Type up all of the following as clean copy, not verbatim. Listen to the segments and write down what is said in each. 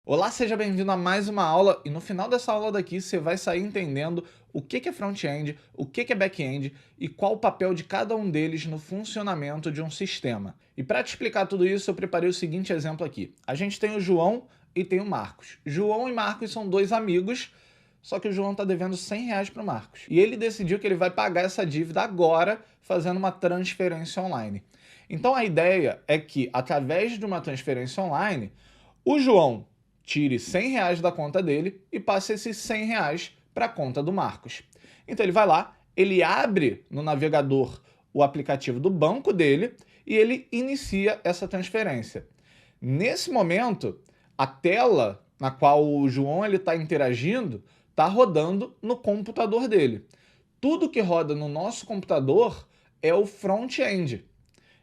Olá, seja bem-vindo a mais uma aula e no final dessa aula daqui você vai sair entendendo o que é front-end, o que é back-end e qual o papel de cada um deles no funcionamento de um sistema. E para te explicar tudo isso, eu preparei o seguinte exemplo aqui. A gente tem o João e tem o Marcos. João e Marcos são dois amigos, só que o João está devendo R$ 100 para o Marcos. E ele decidiu que ele vai pagar essa dívida agora fazendo uma transferência online. Então a ideia é que, através de uma transferência online, o João tire R$ 100 da conta dele e passe esses R$ 100 para a conta do Marcos. Então ele vai lá, ele abre no navegador o aplicativo do banco dele e ele inicia essa transferência. Nesse momento, a tela na qual o João está interagindo está rodando no computador dele. Tudo que roda no nosso computador é o front-end.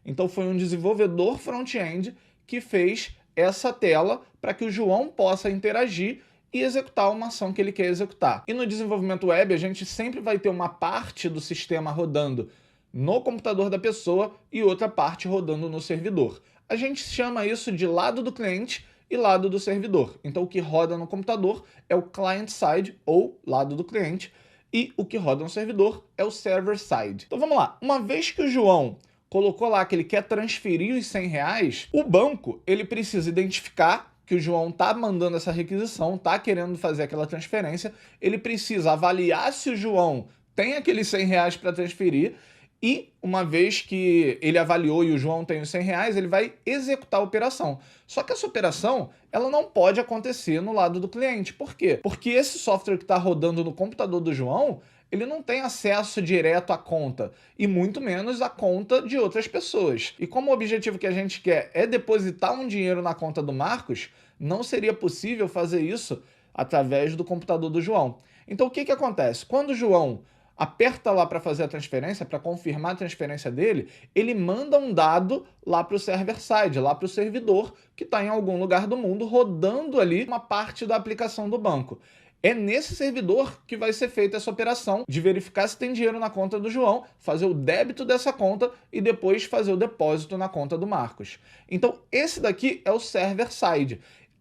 Então foi um desenvolvedor front-end que fez essa tela para que o João possa interagir e executar uma ação que ele quer executar. E no desenvolvimento web, a gente sempre vai ter uma parte do sistema rodando no computador da pessoa e outra parte rodando no servidor. A gente chama isso de lado do cliente e lado do servidor. Então o que roda no computador é o client side, ou lado do cliente, e o que roda no servidor é o server side. Então vamos lá. Uma vez que o João colocou lá que ele quer transferir os R$ 100, o banco ele precisa identificar que o João está mandando essa requisição, está querendo fazer aquela transferência, ele precisa avaliar se o João tem aqueles R$ 100 para transferir e, uma vez que ele avaliou e o João tem os R$ 100, ele vai executar a operação. Só que essa operação ela não pode acontecer no lado do cliente. Por quê? Porque esse software que está rodando no computador do João, ele não tem acesso direto à conta, e muito menos à conta de outras pessoas. E como o objetivo que a gente quer é depositar um dinheiro na conta do Marcos, não seria possível fazer isso através do computador do João. Então o que acontece? Quando o João aperta lá para fazer a transferência, para confirmar a transferência dele, ele manda um dado lá para o server side, lá para o servidor que está em algum lugar do mundo rodando ali uma parte da aplicação do banco. É nesse servidor que vai ser feita essa operação de verificar se tem dinheiro na conta do João, fazer o débito dessa conta e depois fazer o depósito na conta do Marcos. Então, esse daqui é o server side.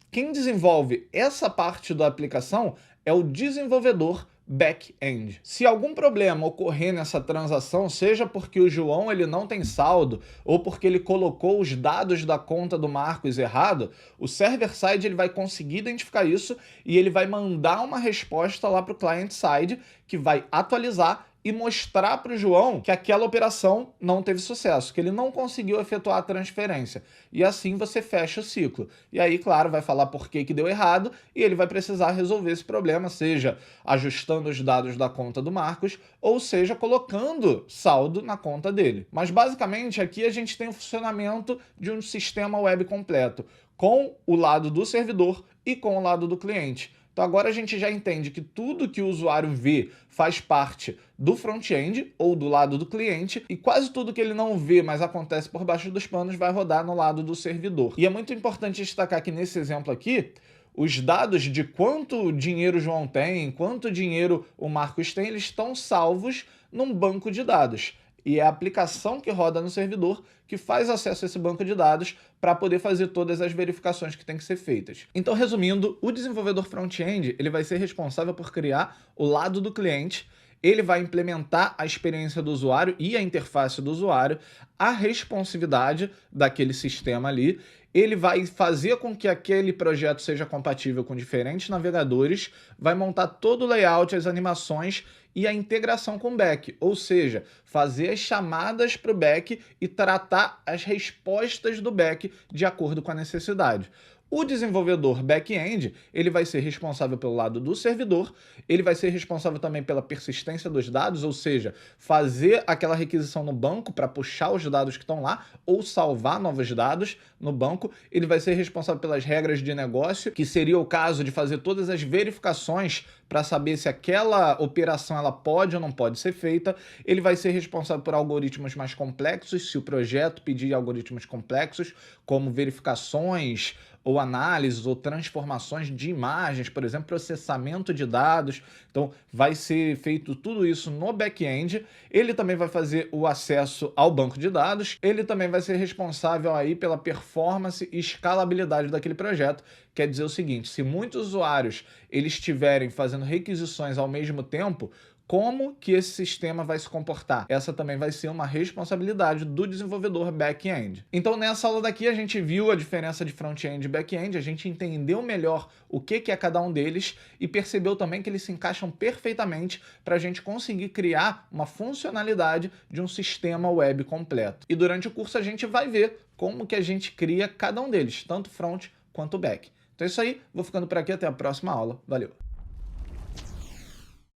Quem desenvolve essa parte da aplicação é o desenvolvedor back-end. Se algum problema ocorrer nessa transação, seja porque o João ele não tem saldo ou porque ele colocou os dados da conta do Marcos errado, o server-side ele vai conseguir identificar isso e ele vai mandar uma resposta lá para o client-side que vai atualizar e mostrar para o João que aquela operação não teve sucesso, que ele não conseguiu efetuar a transferência. E assim você fecha o ciclo. E aí, claro, vai falar por que deu errado e ele vai precisar resolver esse problema, seja ajustando os dados da conta do Marcos, ou seja, colocando saldo na conta dele. Mas basicamente aqui a gente tem o funcionamento de um sistema web completo, com o lado do servidor e com o lado do cliente. Então agora a gente já entende que tudo que o usuário vê faz parte do front-end ou do lado do cliente e quase tudo que ele não vê, mas acontece por baixo dos panos, vai rodar no lado do servidor. E é muito importante destacar que nesse exemplo aqui, os dados de quanto dinheiro o João tem, quanto dinheiro o Marcos tem, eles estão salvos num banco de dados. E é a aplicação que roda no servidor que faz acesso a esse banco de dados para poder fazer todas as verificações que têm que ser feitas. Então, resumindo, o desenvolvedor front-end ele vai ser responsável por criar o lado do cliente, ele vai implementar a experiência do usuário e a interface do usuário, a responsividade daquele sistema ali, ele vai fazer com que aquele projeto seja compatível com diferentes navegadores, vai montar todo o layout, as animações e a integração com o back, ou seja, fazer as chamadas para o back e tratar as respostas do back de acordo com a necessidade. O desenvolvedor back-end, ele vai ser responsável pelo lado do servidor, ele vai ser responsável também pela persistência dos dados, ou seja, fazer aquela requisição no banco para puxar os dados que estão lá ou salvar novos dados no banco. Ele vai ser responsável pelas regras de negócio, que seria o caso de fazer todas as verificações para saber se aquela operação ela pode ou não pode ser feita. Ele vai ser responsável por algoritmos mais complexos, se o projeto pedir algoritmos complexos, como verificações ou análises ou transformações de imagens, por exemplo, processamento de dados. Então, vai ser feito tudo isso no back-end. Ele também vai fazer o acesso ao banco de dados. Ele também vai ser responsável aí pela performance e escalabilidade daquele projeto. Quer dizer o seguinte, se muitos usuários eles estiverem fazendo requisições ao mesmo tempo, como que esse sistema vai se comportar? Essa também vai ser uma responsabilidade do desenvolvedor back-end. Então, nessa aula daqui, a gente viu a diferença de front-end e back-end, a gente entendeu melhor o que é cada um deles e percebeu também que eles se encaixam perfeitamente para a gente conseguir criar uma funcionalidade de um sistema web completo. E durante o curso a gente vai ver como que a gente cria cada um deles, tanto front quanto back. Então é isso aí, vou ficando por aqui, até a próxima aula. Valeu!